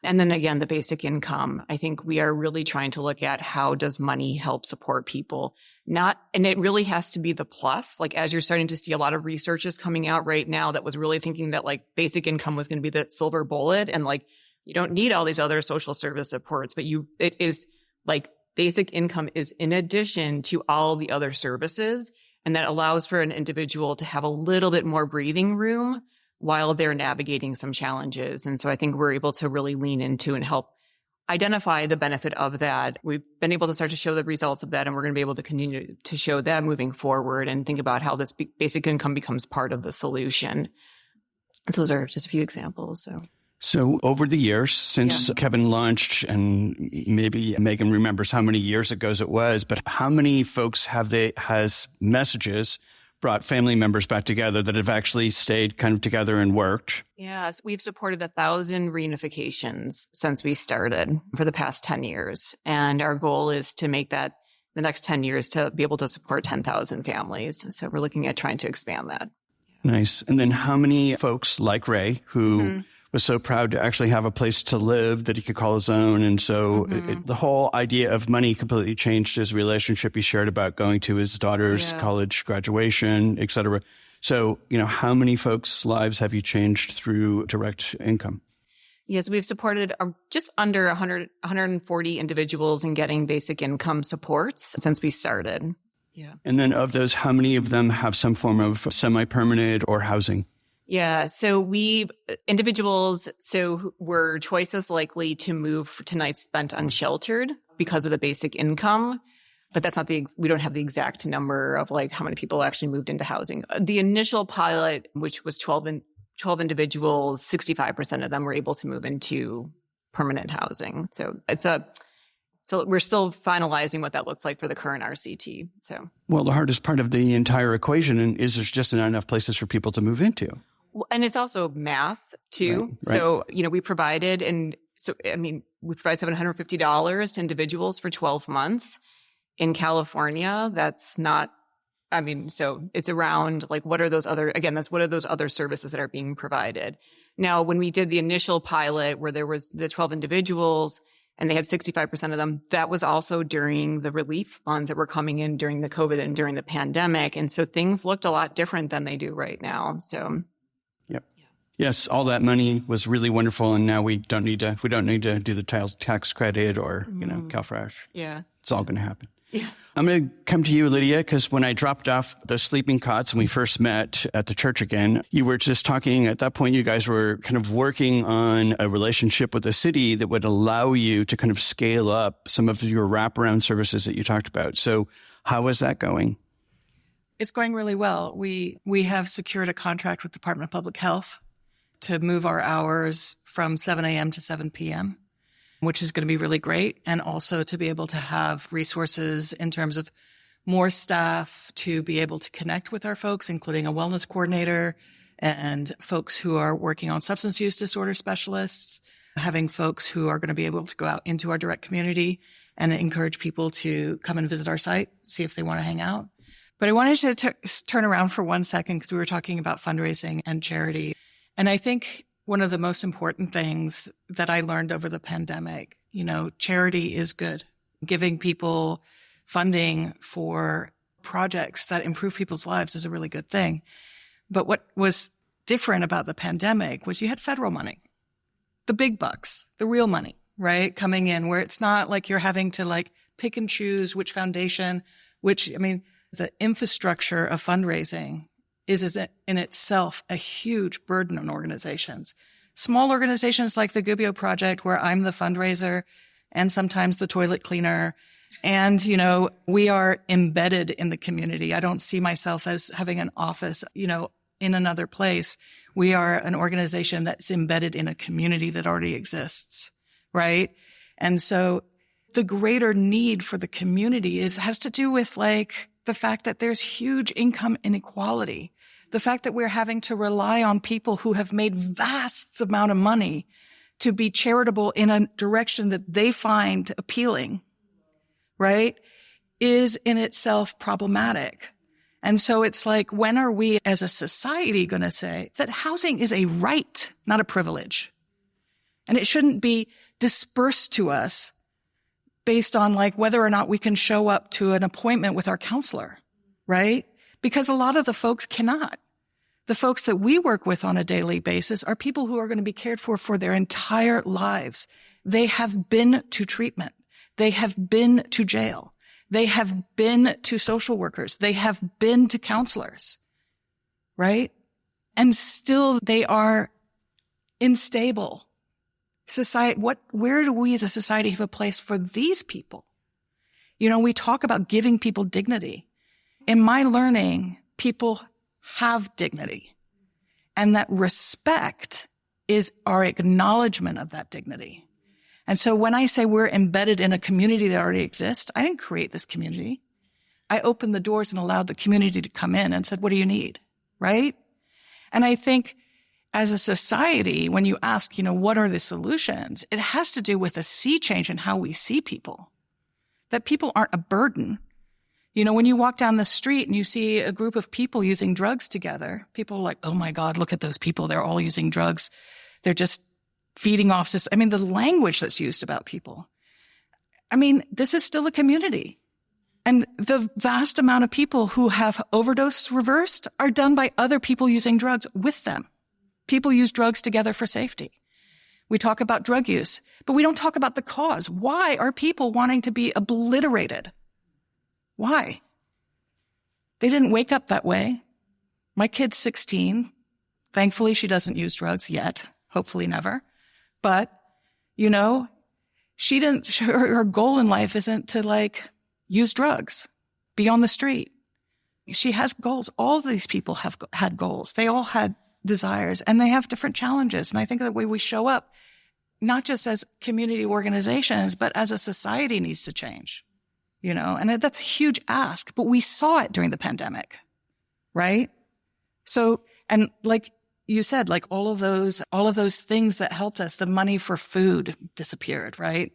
And then again, the basic income. I think we are really trying to look at how does money help support people? And it really has to be the plus. As you're starting to see a lot of research is coming out right now that was really thinking that basic income was going to be the silver bullet. And you don't need all these other social service supports, but it is basic income is in addition to all the other services. And that allows for an individual to have a little bit more breathing room while they're navigating some challenges. And so I think we're able to really lean into and help identify the benefit of that. We've been able to start to show the results of that, and we're going to be able to continue to show that moving forward and think about how this basic income becomes part of the solution. So those are just a few examples. So over the years since Kevin launched, and maybe Meghan remembers how many years ago it was, but how many folks has messages brought family members back together that have actually stayed kind of together and worked? Yes, we've supported 1,000 reunifications since we started for the past 10 years. And our goal is to make that the next 10 years to be able to support 10,000 families. So we're looking at trying to expand that. Nice. And then how many folks like Ray, who was so proud to actually have a place to live that he could call his own. And so the whole idea of money completely changed his relationship. He shared about going to his daughter's college graduation, et cetera. So, how many folks' lives have you changed through direct income? Yes, we've supported just under 140 individuals in getting basic income supports since we started. Yeah. And then of those, how many of them have some form of semi-permanent or housing? Yeah. So individuals were twice as likely to move to nights spent unsheltered because of the basic income. But that's not we don't have the exact number of like how many people actually moved into housing. The initial pilot, which was 12 individuals, 65% of them were able to move into permanent housing. So so we're still finalizing what that looks like for the current RCT. So, well, the hardest part of the entire equation is there's just not enough places for people to move into. Well, and it's also math too. Right. So, we provided, we provide $750 to individuals for 12 months. In California, that's not, so it's around like, what are those other services that are being provided? Now, when we did the initial pilot where there was the 12 individuals and they had 65% of them, that was also during the relief funds that were coming in during the COVID and during the pandemic. And so things looked a lot different than they do right now. So. Yep. Yeah. Yes, all that money was really wonderful. And now we don't need to do the tax credit or, CalFresh. Yeah. It's all going to happen. Yeah. I'm going to come to you, Lydia, because when I dropped off the sleeping cots and we first met at the church again, you were just talking, at that point, you guys were kind of working on a relationship with the city that would allow you to kind of scale up some of your wraparound services that you talked about. So how is that going? It's going really well. We have secured a contract with the Department of Public Health to move our hours from 7 a.m. to 7 p.m., which is going to be really great. And also to be able to have resources in terms of more staff to be able to connect with our folks, including a wellness coordinator and folks who are working on substance use disorder specialists, having folks who are going to be able to go out into our direct community and encourage people to come and visit our site, see if they want to hang out. But I wanted to turn around for 1 second because we were talking about fundraising and charity. And I think one of the most important things that I learned over the pandemic, charity is good. Giving people funding for projects that improve people's lives is a really good thing. But what was different about the pandemic was you had federal money, the big bucks, the real money, right? Coming in where it's not like you're having to like pick and choose which foundation, the infrastructure of fundraising is in itself a huge burden on organizations. Small organizations like the Gubbio project, where I'm the fundraiser and sometimes the toilet cleaner. And, we are embedded in the community. I don't see myself as having an office, in another place. We are an organization that's embedded in a community that already exists, right? And so the greater need for the community has to do with like the fact that there's huge income inequality. The fact that we're having to rely on people who have made vast amount of money to be charitable in a direction that they find appealing, right, is in itself problematic. And so it's like, when are we as a society going to say that housing is a right, not a privilege? And it shouldn't be dispersed to us based on like whether or not we can show up to an appointment with our counselor, right? Because a lot of the folks cannot. The folks that we work with on a daily basis are people who are going to be cared for their entire lives. They have been to treatment. They have been to jail. They have been to social workers. They have been to counselors, right? And still they are unstable. Society, where do we as a society have a place for these people? We talk about giving people dignity. In my learning, people have dignity, and that respect is our acknowledgement of that dignity. And so when I say we're embedded in a community that already exists, I didn't create this community. I opened the doors and allowed the community to come in and said, what do you need? Right? And I think as a society, when you ask, what are the solutions? It has to do with a sea change in how we see people, that people aren't a burden. When you walk down the street and you see a group of people using drugs together, people are like, oh my God, look at those people. They're all using drugs. They're just feeding off this. The language that's used about people. This is still a community. And the vast amount of people who have overdoses reversed are done by other people using drugs with them. People use drugs together for safety. We talk about drug use, but we don't talk about the cause. Why are people wanting to be obliterated? Why? They didn't wake up that way. My kid's 16. Thankfully, she doesn't use drugs yet. Hopefully never. But, you know, her goal in life isn't to use drugs, be on the street. She has goals. All of these people have had goals. They all had desires and they have different challenges. And I think the way we show up, not just as community organizations, but as a society needs to change, you know, and that's a huge ask, but we saw it during the pandemic, right? So, and like you said, all of those things that helped us, the money for food disappeared, right?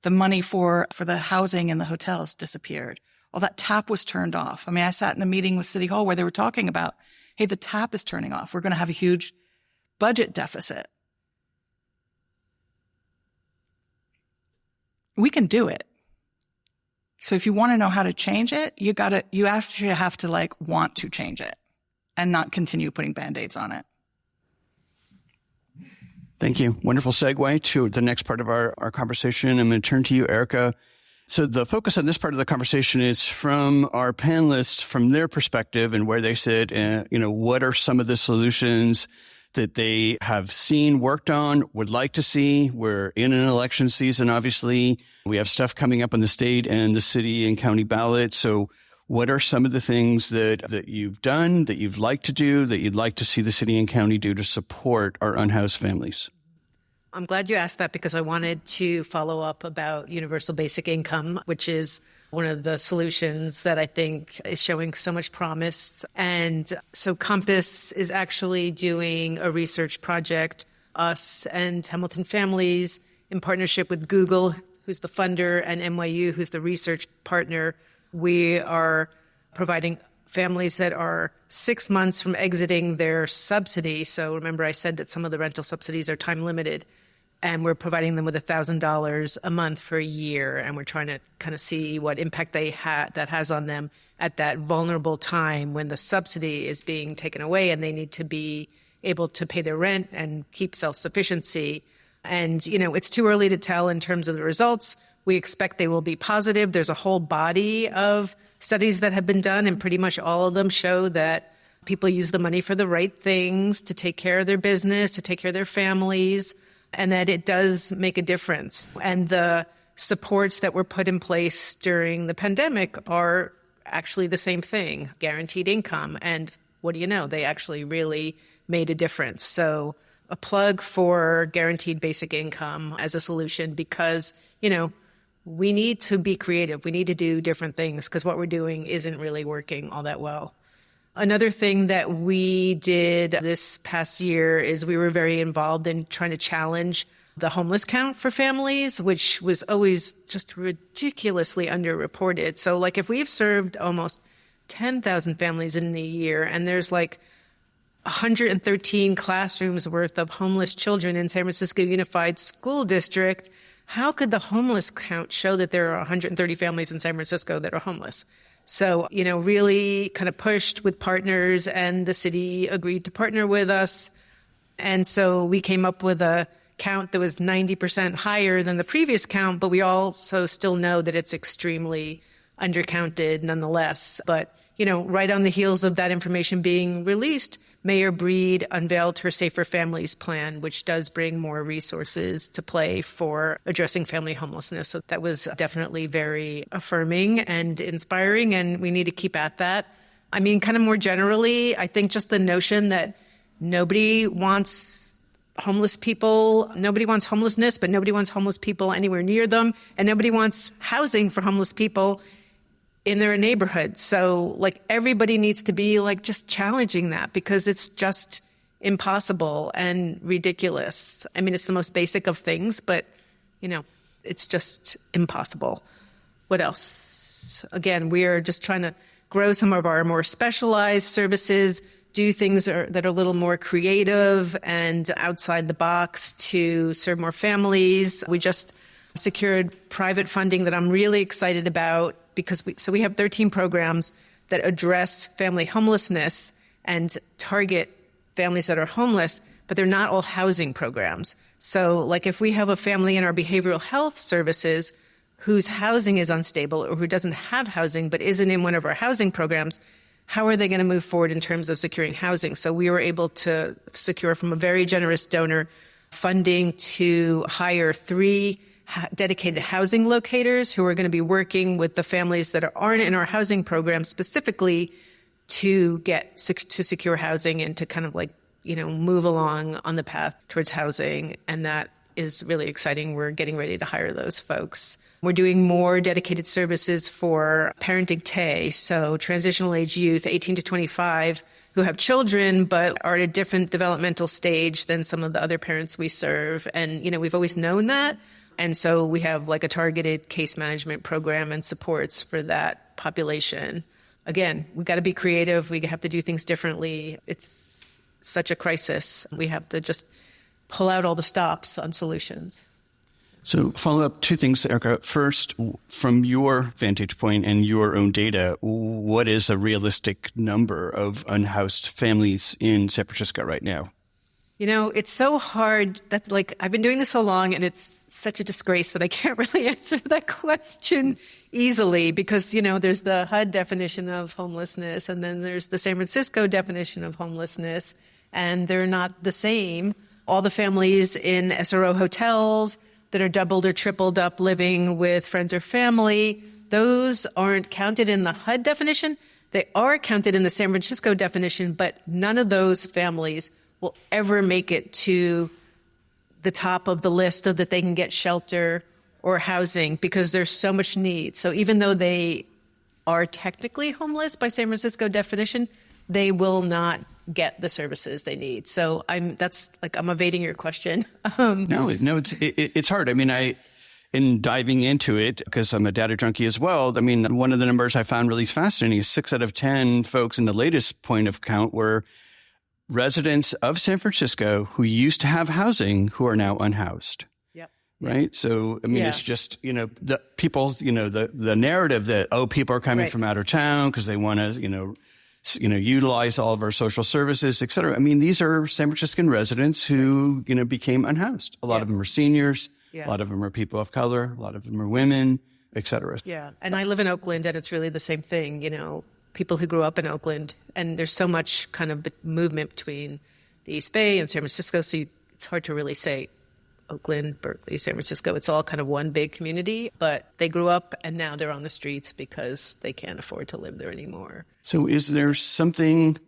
The money for the housing in the hotels disappeared. All that tap was turned off. I mean, I sat in a meeting with City Hall where they were talking about, hey, the tap is turning off. We're going to have a huge budget deficit. We can do it. So if you want to know how to change it, you actually have to want to change it and not continue putting Band-Aids on it. Thank you. Wonderful segue to the next part of our conversation. I'm going to turn to you, Erica. So the focus on this part of the conversation is from our panelists, from their perspective and where they sit, and, you know, what are some of the solutions that they have seen, worked on, would like to see. We're in an election season, obviously. We have stuff coming up on the state and the city and county ballot. So what are some of the things that you've done, that you'd like to do, that you'd like to see the city and county do to support our unhoused families? I'm glad you asked that because I wanted to follow up about universal basic income, which is one of the solutions that I think is showing so much promise. And so Compass is actually doing a research project, us and Hamilton Families, in partnership with Google, who's the funder, and NYU, who's the research partner. We are providing families that are 6 months from exiting their subsidy. So remember, I said that some of the rental subsidies are time limited. And we're providing them with $1,000 a month for a year. And we're trying to kind of see what impact that has on them at that vulnerable time when the subsidy is being taken away and they need to be able to pay their rent and keep self-sufficiency. And, you know, it's too early to tell in terms of the results. We expect they will be positive. There's a whole body of studies that have been done, and pretty much all of them show that people use the money for the right things, to take care of their business, to take care of their families, and that it does make a difference. And the supports that were put in place during the pandemic are actually the same thing, guaranteed income. And what do you know? They actually really made a difference. So a plug for guaranteed basic income as a solution because, you know, we need to be creative. We need to do different things because what we're doing isn't really working all that well. Another thing that we did this past year is we were very involved in trying to challenge the homeless count for families, which was always just ridiculously underreported. So if we've served almost 10,000 families in a year and there's 113 classrooms worth of homeless children in San Francisco Unified School District, how could the homeless count show that there are 130 families in San Francisco that are homeless? So, you know, really kind of pushed with partners, and the city agreed to partner with us. And so we came up with a count that was 90% higher than the previous count, but we also still know that it's extremely undercounted nonetheless. But, you know, right on the heels of that information being released, Mayor Breed unveiled her Safer Families plan, which does bring more resources to play for addressing family homelessness. So that was definitely very affirming and inspiring, and we need to keep at that. I mean, kind of more generally, I think just the notion that nobody wants homeless people, nobody wants homelessness, but nobody wants homeless people anywhere near them, and nobody wants housing for homeless people in their neighborhood. So everybody needs to be just challenging that because it's just impossible and ridiculous. I mean, it's the most basic of things, but you know, it's just impossible. What else? Again, we are just trying to grow some of our more specialized services, do things that are a little more creative and outside the box to serve more families. We just secured private funding that I'm really excited about because we have 13 programs that address family homelessness and target families that are homeless, but they're not all housing programs. So like if we have a family in our behavioral health services whose housing is unstable or who doesn't have housing but isn't in one of our housing programs, how are they going to move forward in terms of securing housing? So we were able to secure from a very generous donor funding to hire 3 dedicated housing locators who are going to be working with the families that aren't in our housing program specifically to get to secure housing and to kind of like, move along on the path towards housing. And that is really exciting. We're getting ready to hire those folks. We're doing more dedicated services for parenting TAY, so transitional age youth, 18 to 25, who have children but are at a different developmental stage than some of the other parents we serve. And, we've always known that. And so we have like a targeted case management program and supports for that population. Again, we got to be creative. We have to do things differently. It's such a crisis. We have to just pull out all the stops on solutions. So follow up 2 things, Erica. First, from your vantage point and your own data, what is a realistic number of unhoused families in San Francisco right now? It's so hard. That's like, I've been doing this so long and it's such a disgrace that I can't really answer that question easily because, there's the HUD definition of homelessness and then there's the San Francisco definition of homelessness, and they're not the same. All the families in SRO hotels that are doubled or tripled up living with friends or family, those aren't counted in the HUD definition. They are counted in the San Francisco definition, but none of those families will ever make it to the top of the list so that they can get shelter or housing because there's so much need. So even though they are technically homeless by San Francisco definition, they will not get the services they need. So I'm evading your question. No, it's hard. I mean, in diving into it, because I'm a data junkie as well, I mean, one of the numbers I found really fascinating is 6 out of 10 folks in the latest point of count were residents of San Francisco who used to have housing who are now unhoused. Yep. Right. So, I mean, It's just, the people, the narrative that, people are coming from out of town because they want to, utilize all of our social services, et cetera. I mean, these are San Franciscan residents who, became unhoused. A lot of them are seniors. A lot of them are people of color. A lot of them are women, et cetera. Yeah. And I live in Oakland and it's really the same thing, people who grew up in Oakland, and there's so much kind of movement between the East Bay and San Francisco, so it's hard to really say Oakland, Berkeley, San Francisco. It's all kind of one big community, but they grew up and now they're on the streets because they can't afford to live there anymore. So is there something,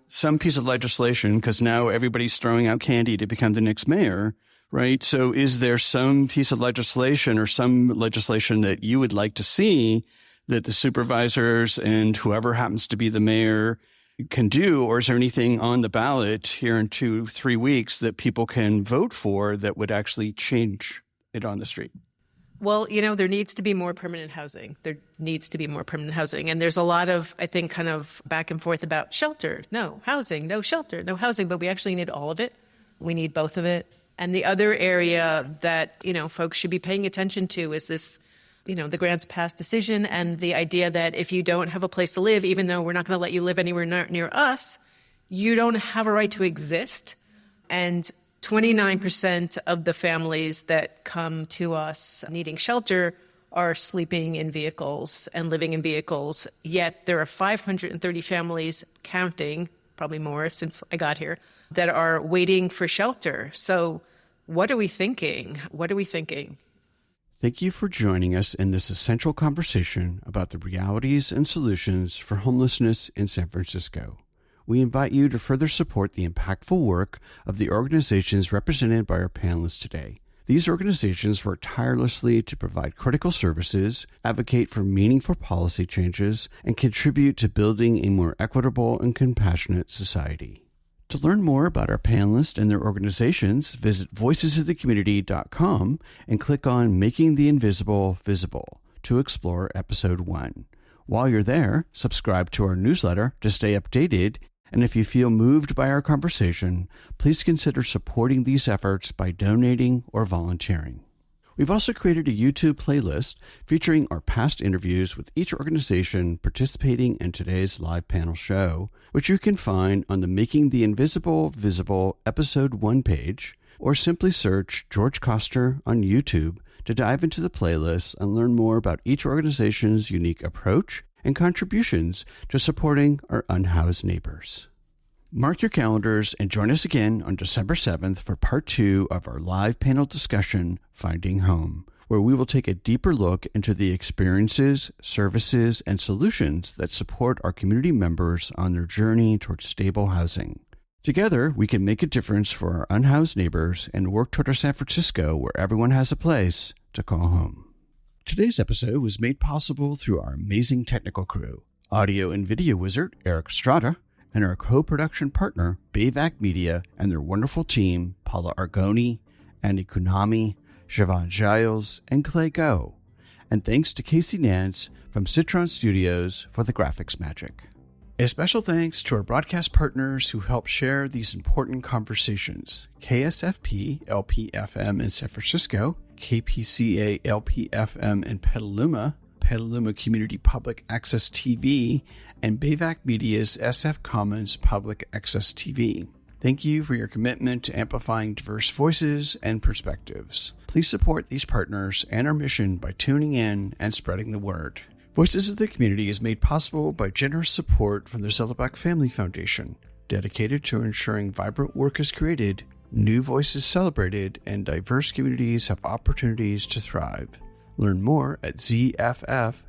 some piece of legislation, because now everybody's throwing out candy to become the next mayor, right? So is there some piece of legislation or some legislation that you would like to see that the supervisors and whoever happens to be the mayor can do? Or is there anything on the ballot here in 2-3 weeks that people can vote for that would actually change it on the street? Well, there needs to be more permanent housing. There needs to be more permanent housing. And there's a lot of, I think, kind of back and forth about shelter, no housing, no shelter, no housing. But we actually need all of it. We need both of it. And the other area that, folks should be paying attention to is this, the grants pass decision and the idea that if you don't have a place to live, even though we're not going to let you live anywhere near us, you don't have a right to exist. And 29% of the families that come to us needing shelter are sleeping in vehicles and living in vehicles. Yet there are 530 families counting, probably more since I got here, that are waiting for shelter. So what are we thinking? What are we thinking? Thank you for joining us in this essential conversation about the realities and solutions for homelessness in San Francisco. We invite you to further support the impactful work of the organizations represented by our panelists today. These organizations work tirelessly to provide critical services, advocate for meaningful policy changes, and contribute to building a more equitable and compassionate society. To learn more about our panelists and their organizations, visit voicesofthecommunity.com and click on Making the Invisible Visible to explore Episode 1. While you're there, subscribe to our newsletter to stay updated, and if you feel moved by our conversation, please consider supporting these efforts by donating or volunteering. We've also created a YouTube playlist featuring our past interviews with each organization participating in today's live panel show, which you can find on the Making the Invisible Visible Episode 1 page, or simply search George Koster on YouTube to dive into the playlist and learn more about each organization's unique approach and contributions to supporting our unhoused neighbors. Mark your calendars and join us again on December 7th for part 2 of our live panel discussion, Finding Home, where we will take a deeper look into the experiences, services, and solutions that support our community members on their journey towards stable housing. Together, we can make a difference for our unhoused neighbors and work toward a San Francisco where everyone has a place to call home. Today's episode was made possible through our amazing technical crew, audio and video wizard Eric Strada, and our co-production partner, Bayvac Media, and their wonderful team, Paula Argoni, Annie Kunami, Siobhan Giles, and Clay Go. And thanks to Casey Nance from Citron Studios for the graphics magic. A special thanks to our broadcast partners who help share these important conversations. KSFP LPFM in San Francisco, KPCA LPFM in Petaluma, Petaluma Community Public Access TV, and Bayvac Media's SF Commons Public Access TV. Thank you for your commitment to amplifying diverse voices and perspectives. Please support these partners and our mission by tuning in and spreading the word. Voices of the Community is made possible by generous support from the Zellerbach Family Foundation, dedicated to ensuring vibrant work is created, new voices celebrated, and diverse communities have opportunities to thrive. Learn more at zff.org.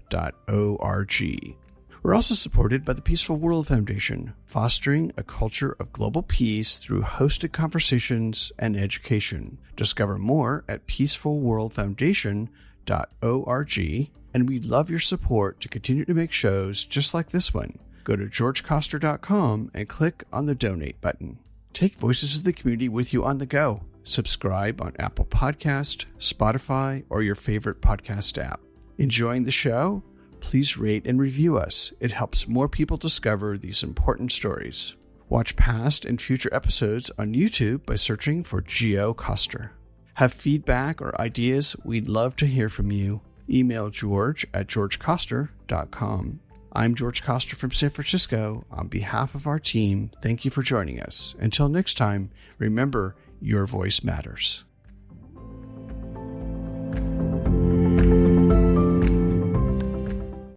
We're also supported by the Peaceful World Foundation, fostering a culture of global peace through hosted conversations and education. Discover more at peacefulworldfoundation.org, and we'd love your support to continue to make shows just like this one. Go to georgekoster.com and click on the donate button. Take Voices of the Community with you on the go. Subscribe on Apple Podcast, Spotify, or your favorite podcast app. Enjoying the show? Please rate and review us. It helps more people discover these important stories. Watch past and future episodes on YouTube by searching for Geo Koster. Have feedback or ideas? We'd love to hear from you. Email George at georgekoster.com. I'm George Koster from San Francisco. On behalf of our team, thank you for joining us. Until next time, remember, your voice matters.